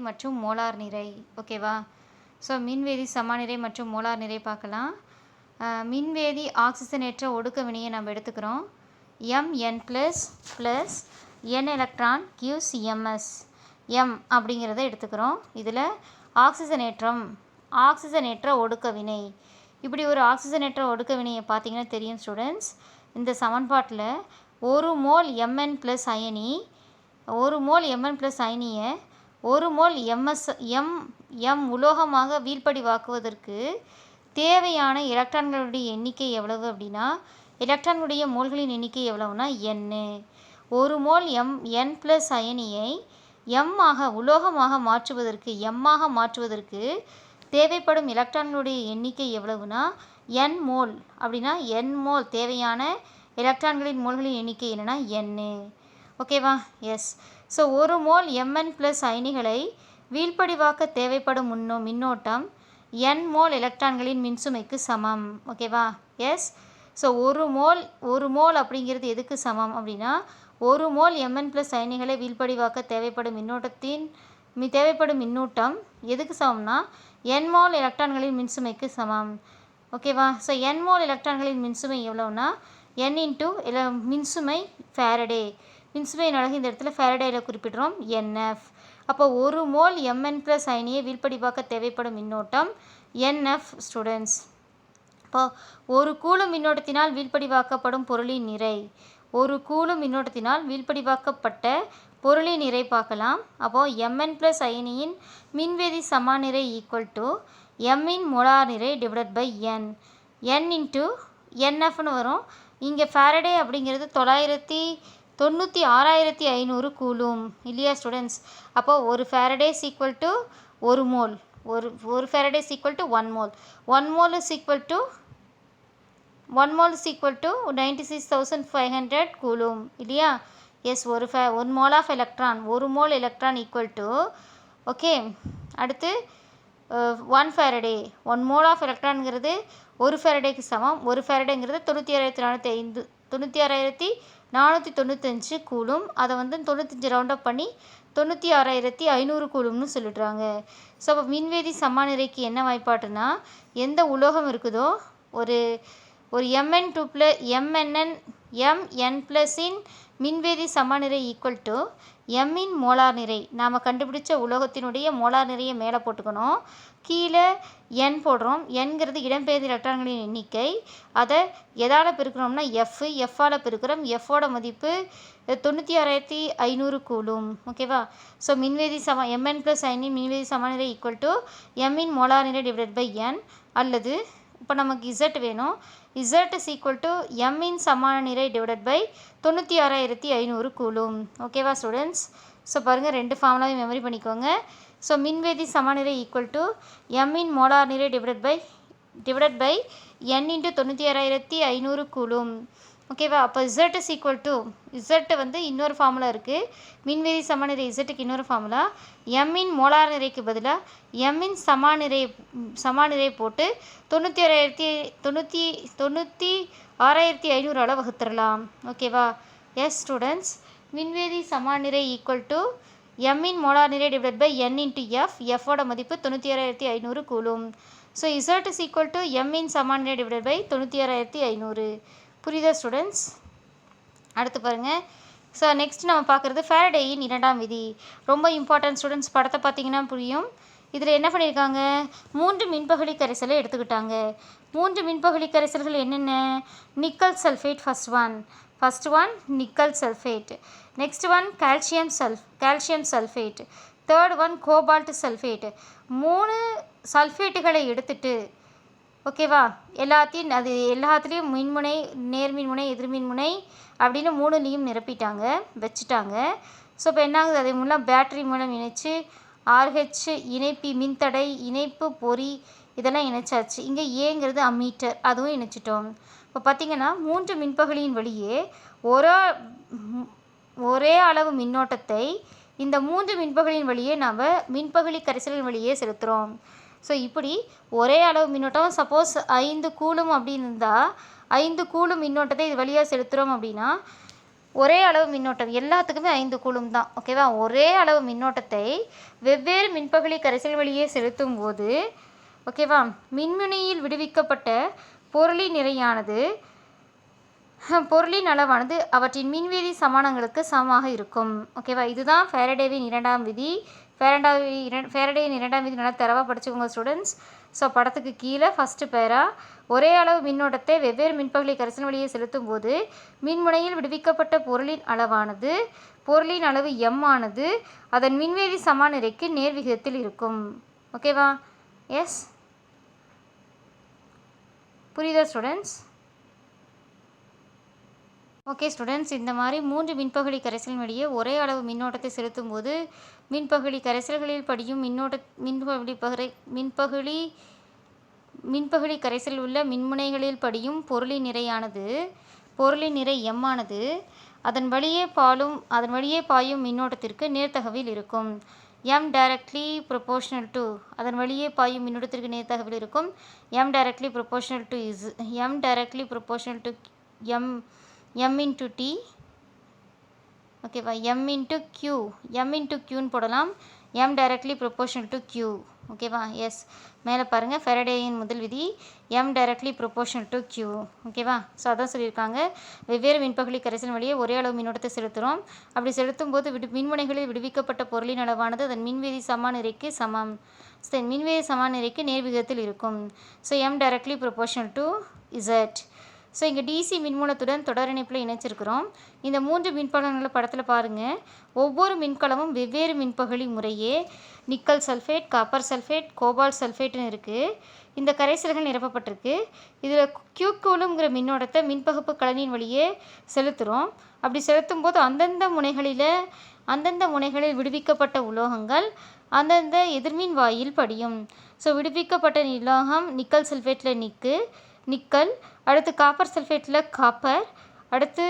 மற்றும் மோலார் நிறை. ஓகேவா? ஸோ மின்வேதி சமநிறை மற்றும் மோலார் நிறை பார்க்கலாம். மின்வேதி ஆக்சிஜனேற்ற ஒடுக்க வினையை நம்ம எடுத்துக்கிறோம். Mn plus n electron gives ms m அப்படிங்கிறத எடுத்துக்கிறோம். இதில் ஆக்சிஜனேற்ற ஒடுக்க வினை. இப்படி ஒரு ஆக்சிஜனேற்ற ஒடுக்க வினையை பார்த்தீங்கன்னா தெரியும் ஸ்டூடெண்ட்ஸ். இந்த சமன்பாட்டில் ஒரு மோல் Mn ப்ளஸ் அயனி, ஒரு மோல் Mn ப்ளஸ் அயனியை ஒரு மோல் m உலோகமாக வீழ்படிவாக்குவதற்கு தேவையான எலக்ட்ரான்களுடைய எண்ணிக்கை எவ்வளவு அப்படின்னா, எலக்ட்ரான்களுடைய மோல்களின் எண்ணிக்கை எவ்வளவுனா n. ஒரு மோல் n ப்ளஸ் அயனியை உலோகமாக மாற்றுவதற்கு தேவைப்படும் எலக்ட்ரான்களுடைய எண்ணிக்கை எவ்வளவுனா n மோல். அப்படின்னா n மோல் தேவையான எலக்ட்ரான்களின் மோல்களின் எண்ணிக்கை என்னென்னா n. ஓகேவா? எஸ். ஸோ ஒரு மோல் Mn ப்ளஸ் அயனிகளை வீழ்படிவாக்க தேவைப்படும் மின்னோட்டம் n மோல் எலக்ட்ரான்களின் மின்சுமைக்கு சமம். ஓகேவா? எஸ். ஸோ ஒரு மோல் அப்படிங்கிறது எதுக்கு சமம் அப்படின்னா, ஒரு மோல் Mn ப்ளஸ் அயனிகளை வீழ்படிவாக்க தேவைப்படும் மின்னூட்டம் எதுக்கு சமம்னா n மோல் எலக்ட்ரான்களின் மின்சுமைக்கு சமம். ஓகேவா? ஸோ n மோல் எலக்ட்ரான்களின் மின்சுமை எவ்வளோனா n இன்ட்டு மின்சுமை ஃபேரடே. மின்சுமையின் அலகு இந்த இடத்துல ஃபேரடேயில் குறிப்பிடுறோம் NF. அப்போ ஒரு மோல் Mn ப்ளஸ் அயனியை வீழ்படிவாக்க தேவைப்படும் மின்னோட்டம் NF ஸ்டூடெண்ட்ஸ். இப்போ ஒரு கூலும் மின்னோட்டத்தினால் வீழ்படிவாக்கப்படும் பொருளின் நிறை, ஒரு கூலும் மின்னோட்டத்தினால் வீழ்படிவாக்கப்பட்ட பொருளின் நிறை பார்க்கலாம். அப்போது Mn ப்ளஸ் அயனியின் மின்வேதி சமநிறை ஈக்குவல் டு m இன் மோலார் நிறை டிவைடட் பை n இன்ட்டு NFன்னு வரும். இங்கே ஃபேரடே அப்படிங்கிறது 996,500 கூலும் இல்லையா ஸ்டூடெண்ட்ஸ்? அப்போது ஒரு ஃபேரடே இஸ் ஈக்குவல் டு ஒரு மோல், ஒரு Faraday is equal to 1 mole. 1 mole is equal to 96,500 coulomb இல்லையா? எஸ். ஒரு மோல் ஆஃப் எலக்ட்ரான், ஒரு mole electron equal to okay. அடுத்து 1 ஃபேரடே, 1 மோல் ஆஃப் எலக்ட்ரான்ங்கிறது ஒரு ஃபேரடேக்கு சமம். ஒரு ஃபேரடேங்கிறது 96,495 கூலும். அதை 95 ரவுண்ட் அப் பண்ணி 96,500 கூலும்னு சொல்லிடுறாங்க. ஸோ அப்போ மின்வேதி சமநிறைக்கு என்ன வாய்ப்பாட்டுனா, எந்த உலோகம் இருக்குதோ ஒரு Mn ப்ளஸின் மின்வேதி சமநிறை ஈக்குவல் டு m இன் மோலார் நிறை. நாம் கண்டுபிடிச்ச உலோகத்தினுடைய மோலார் நிறையை மேலே போட்டுக்கணும், கீழே n போடுறோம். nங்கிறது இடம்பெயர்ந்த எலக்ட்ரான்களின் எண்ணிக்கை. அதை எதால் பெருக்கிறோம்னா எஃப்பால் பெருக்கிறோம். எஃபோட மதிப்பு 96,500 கூலும். ஓகேவா? ஸோ Mn ப்ளஸ் அயனின் மின்வேதி சமநிறை ஈக்குவல் டு m இன் மோலார் நிறை டிவைடட் பை n. அல்லது இப்போ நமக்கு Z வேணும். Z is equal to m இன் சமநிறை டிவைடட் பை 96,500 கூலும். ஓகேவா ஸ்டூடெண்ட்ஸ்? ஸோ பாருங்கள், ரெண்டு ஃபார்முலாவையும் மெமரி பண்ணிக்கோங்க. ஸோ மின்வேதி சமநிறை ஈக்குவல் டு m இன் மோலார் நிறை divided by n into 96,500 coulomb. ஓகேவா? அப்போ Z இஸ் ஈக்குவல் டு இன்னொரு ஃபார்முலா இருக்குது. மின்வேதி சமநிறை Zக்கு இன்னொரு ஃபார்முலா. m இன் மோலார் நிறைக்கு பதிலாக m இன் சமநிறை போட்டு 96,500 வகுத்துடலாம். ஓகேவா? Yes students. மின்வேதி சமநிறை ஈக்குவல் டு m இன் மோலார் நிறை டிவைடட் பை n இன்ட்டு எஃபோட மதிப்பு 96,500 coulomb. So Z is equal to m இன் சமநிறை டிவைடட் பை 96,500. புரியுதா ஸ்டூடெண்ட்ஸ்? அடுத்து பாருங்கள். ஸோ நெக்ஸ்ட் நம்ம பார்க்குறது ஃபேரடேயின் இரண்டாம் விதி. ரொம்ப இம்பார்ட்டன்ட் ஸ்டூடெண்ட்ஸ். படத்தை பார்த்தீங்கன்னா புரியும். இதில் என்ன பண்ணியிருக்காங்க, 3 மின்பகுளி கரைசலை எடுத்துக்கிட்டாங்க. 3 மின்பகுளி கரைசல்கள் என்னென்ன? Nickel sulphate first one nickel sulphate, next one calcium sulphate, third one cobalt sulphate. 3 சல்ஃபேட்டுகளை எடுத்துட்டு ஓகேவா, எல்லாத்துலேயும் மின்முனை, நேர்மின்முனை, எதிர்மின்முனை அப்படின்னு 3லையும் நிரப்பிட்டாங்க, வச்சுட்டாங்க. ஸோ இப்போ என்ன ஆகுது, அதே மூலம் பேட்டரி மூலம் இணைச்சு RH இணைப்பி மின்தடை இணைப்பு பொறி இதெல்லாம் இணைச்சாச்சு. இங்கே ஏங்கிறது அம்மீட்டர், அதுவும் இணைச்சிட்டோம். இப்போ பார்த்திங்கன்னா 3 மின்பகுளியின் வழியே ஒரே அளவு மின்னோட்டத்தை இந்த 3 மின்பகுளியின் வழியே நாம் மின்பகுளி கரைசலின் வழியே செலுத்துகிறோம். ஸோ இப்படி ஒரே அளவு மின்னோட்டம் சப்போஸ் 5 கூலும் அப்படின்னு இருந்தால் 5 கூலும் மின்னோட்டத்தை இது வழியாக செலுத்துகிறோம் அப்படின்னா ஒரே அளவு மின்னோட்டம் எல்லாத்துக்குமே 5 கூலும் தான். ஓகேவா? ஒரே அளவு மின்னோட்டத்தை வெவ்வேறு மின்பகுளி கரைசல் வழியே செலுத்தும் போது ஓகேவா மின்முனையில் விடுவிக்கப்பட்ட பொருளின் நிறையானது பொருளின் அளவானது அவற்றின் மின்வேதி சமானங்களுக்கு சமமாக இருக்கும். ஓகேவா? இதுதான் ஃபாரடேவின் இரண்டாம் விதி. ஃபாரடேவின் இரண்டாம் விதி நல்லா தரவாக படிச்சுக்கோங்க ஸ்டூடெண்ட்ஸ். ஸோ படத்துக்கு கீழே ஃபஸ்ட்டு பேரா ஒரே அளவு மின்னோட்டத்தை வெவ்வேறு மின்பகுளி கரைசல் வழியே செலுத்தும் போது மின்முனையில் விடுவிக்கப்பட்ட பொருளின் அளவானது பொருளின் அளவு m ஆனது அதன் மின்வேதி சமநிலைக்கு நேர்விகிதத்தில் இருக்கும். ஓகேவா? எஸ், புரியுதா ஸ்டூடெண்ட்ஸ்? ஓகே ஸ்டூடெண்ட்ஸ், இந்த மாதிரி 3 மின்பகுளி கரைசல் வழியே ஒரே அளவு மின்னோட்டத்தை செலுத்தும் போது மின்பகுளி கரைசல்களில் படியும் மின்பகுளி கரைசல் உள்ள மின்முனைகளில் படியும் பொருளின் நிறை m ஆனது அதன் வழியே பாயும் மின்னோட்டத்திற்கு நேர்த்தகவில் இருக்கும். m directly proportional to அதன் வழியே பாயும் மின்னோட்டத்திற்கு நேர்த்தகவில் இருக்கும். m directly proportional to m into t. ஓகேவா? m into q போடலாம். m directly proportional to q. ஓகேவா? எஸ், மேலே பாருங்கள் ஃபாரடேயின் முதல் விதி m directly proportional to q. ஓகேவா? ஸோ அதான் சொல்லியிருக்காங்க. வெவ்வேறு மின்பகுளி கரைசல் வழியே ஒரே அளவு மின்னோட்டத்தை செலுத்துகிறோம். அப்படி செலுத்தும் போது மின்முனைகளில் விடுவிக்கப்பட்ட பொருளின் அளவானது அதன் மின்வேதி சமநிலைக்கு சமம். மின்வேதி சமநிலைக்கு நேர்விகிதத்தில் இருக்கும். So m directly proportional to z. So இங்கே டிசி மின்மூலத்துடன் தொடர் இணைப்பில் இணைச்சிருக்கிறோம். இந்த 3 மின்பகலங்களை படத்தில் பாருங்கள். ஒவ்வொரு மின்கலமும் வெவ்வேறு மின்பகுளி முறையே nickel sulphate, copper sulphate, cobalt சல்ஃபேட்னு இருக்குது. இந்த கரைசல்கள் நிரப்பப்பட்டிருக்கு. இதில் கூலுங்கிற மின்னோட்டத்தை மின்பகுப்பு கலனின் வழியே செலுத்துகிறோம். அப்படி செலுத்தும் போது அந்தந்த முனைகளில் விடுவிக்கப்பட்ட உலோகங்கள் அந்தந்த எதிர்மின் வாயில் படியும். ஸோ விடுவிக்கப்பட்ட உலோகம் நிக்கல் சல்ஃபேட்டில் நிக்கல், அடுத்து காப்பர் சல்ஃபேட்டில் காப்பர், அடுத்து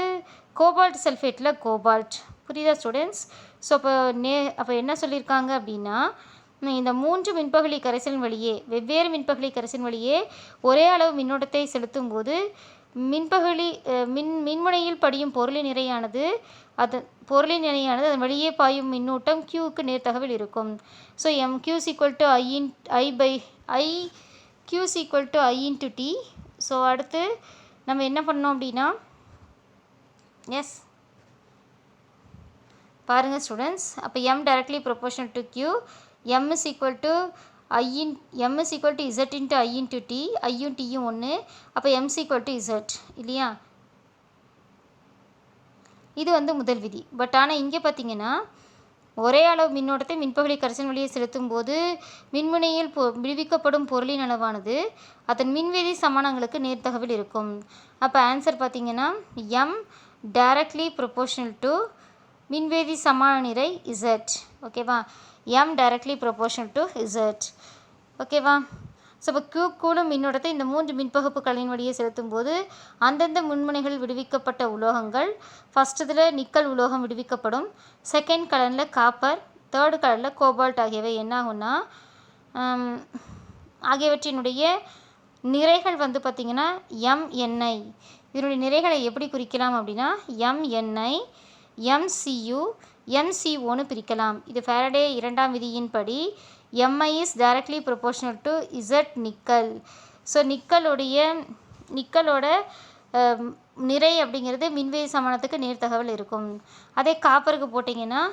கோபால்ட் சல்ஃபேட்டில் கோபால்ட். புரியுதா ஸ்டூடெண்ட்ஸ்? ஸோ அப்போ என்ன சொல்லியிருக்காங்க அப்படின்னா, இந்த 3 மின்பகுளி கரைசல் வழியே வெவ்வேறு மின்பகுளி கரைசல் வழியே ஒரே அளவு மின்னோட்டத்தை செலுத்தும் போது மின்முனையில் படியும் பொருளின் நிறையானது அதன் வழியே பாயும் மின்னூட்டம் q-க்கு நேர்த்தகவில் இருக்கும். So q = I into t. So அடுத்து நம்ம என்ன பண்ணோம் அப்படின்னா, எஸ் பாருங்கள் ஸ்டூடெண்ட்ஸ், அப்போ m directly proportional to q, m is equal to z into I into t, ஐயும் tயும் ஒன்று, அப்போ m is equal to z இல்லையா? இது வந்து முதல் விதி. பட் ஆனால் இங்கே பார்த்தீங்கன்னா ஒரே அளவு மின்னோட்டத்தை மின்பகுளி கரைசல் வழியே செலுத்தும் போது மின்முனையில் விடுவிக்கப்படும் பொருளின் அளவானது அதன் மின்வேதி சமானங்களுக்கு நேர்த்தகவில் இருக்கும். அப்போ ஆன்சர் பார்த்தீங்கன்னா m directly proportional to மின்வேதி சமநிலை z. ஓகேவா? m directly proportional to z. ஓகேவா? ஸோ இப்போ கூலும் மின்னோட்டத்தை இந்த 3 மின்பகுப்பு கலனின் வழியே செலுத்தும் போது அந்தந்த முன்முனைகளில் விடுவிக்கப்பட்ட உலோகங்கள் ஃபஸ்ட் இதில் நிக்கல் உலோகம் விடுவிக்கப்படும், செகண்ட் கலனில் காப்பர், தேர்டு கலனில் கோபால்ட் ஆகியவை என்ன ஆகும்னா ஆகியவற்றினுடைய நிறைகள் வந்து பார்த்திங்கன்னா mni. இதனுடைய நிறைகளை எப்படி குறிக்கலாம் அப்படின்னா mni, mcu, mcoன்னு பிரிக்கலாம். இது ஃபாரடே இரண்டாம் விதியின்படி mi is directly proportional to z nickel. So நிக்கலோட நிறை அப்படிங்கிறது மின்வேதி சமானத்துக்கு நேர்த்தகவில் இருக்கும். அதே காப்பருக்கு போட்டிங்கன்னா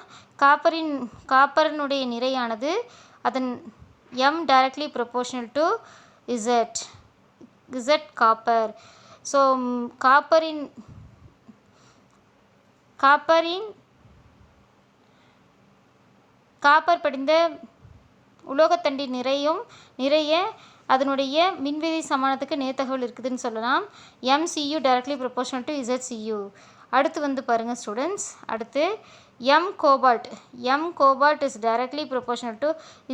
காப்பரினுடைய நிறையானது அதன் m directly proportional to z copper. So copper படிந்த உலோகத்தண்டின் நிறைய அதனுடைய மின்வேதி சமானத்துக்கு நேர்த்தகவில் இருக்குதுன்னு சொல்லலாம். mcu directly proportional to zcu. அடுத்து வந்து பாருங்கள் ஸ்டூடெண்ட்ஸ், அடுத்து m cobalt is directly proportional to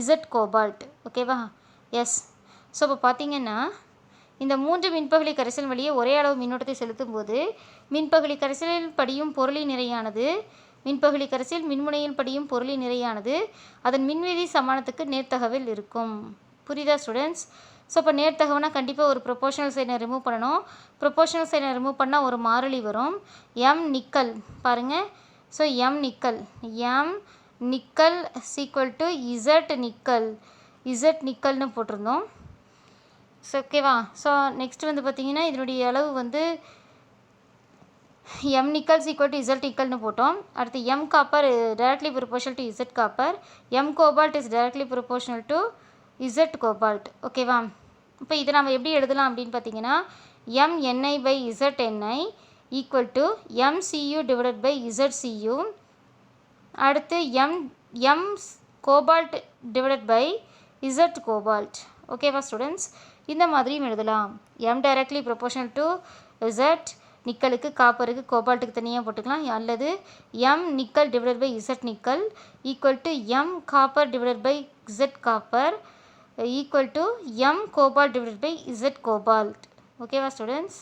z cobalt. ஓகேவா? எஸ். ஸோ இப்போ பார்த்தீங்கன்னா இந்த 3 மின்பகுளி கரைசல் வழியே ஒரே அளவு மின்னோட்டத்தை செலுத்தும் போது மின்பகுளி கரைசலில் படியும் பொருளின் நிறையானது மின்முனையில் படியும் பொருளின் நிறையானது அதன் மின்வேதி சமானத்துக்கு நேர்த்தகவில் இருக்கும். புரியுதா ஸ்டூடெண்ட்ஸ்? ஸோ இப்போ நேர்த்தகவுனா கண்டிப்பாக ஒரு ப்ரொபோஷனல் சைனை ரிமூவ் பண்ணணும். ப்ரொபோஷனல் சைனை ரிமூவ் பண்ணால் ஒரு மாறிலி வரும். எம் நிக்கல் பாருங்கள். So M nickel equal to Z நிக்கல்னு போட்டிருந்தோம். ஸோ ஓகேவா. ஸோ நெக்ஸ்ட் வந்து பார்த்திங்கன்னா இதனுடைய அளவு வந்து M nickels equal to Z நிக்கல்னு போட்டோம். அடுத்து M copper directly proportional to Z copper. M cobalt is directly proportional to Z cobalt. ஓகேவா. இப்போ இதை நம்ம எப்படி எழுதலாம் அப்படின்னு பார்த்தீங்கன்னா M N I by Z N I equal to M C U divided by Z C U. அடுத்து M cobalt divided by Z cobalt. ஓகேவா ஸ்டூடெண்ட்ஸ். இந்த மாதிரியும் எழுதலாம். M directly proportional to Z நிக்கலுக்கு காப்பருக்கு கோபால்ட்டுக்கு தனியாக போட்டுக்கலாம். அல்லது M nickel divided by Z nickel equal to M copper divided by Z copper equal to M cobalt divided by Z cobalt. ஓகேவா ஸ்டூடெண்ட்ஸ்.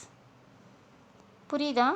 புரியுதா?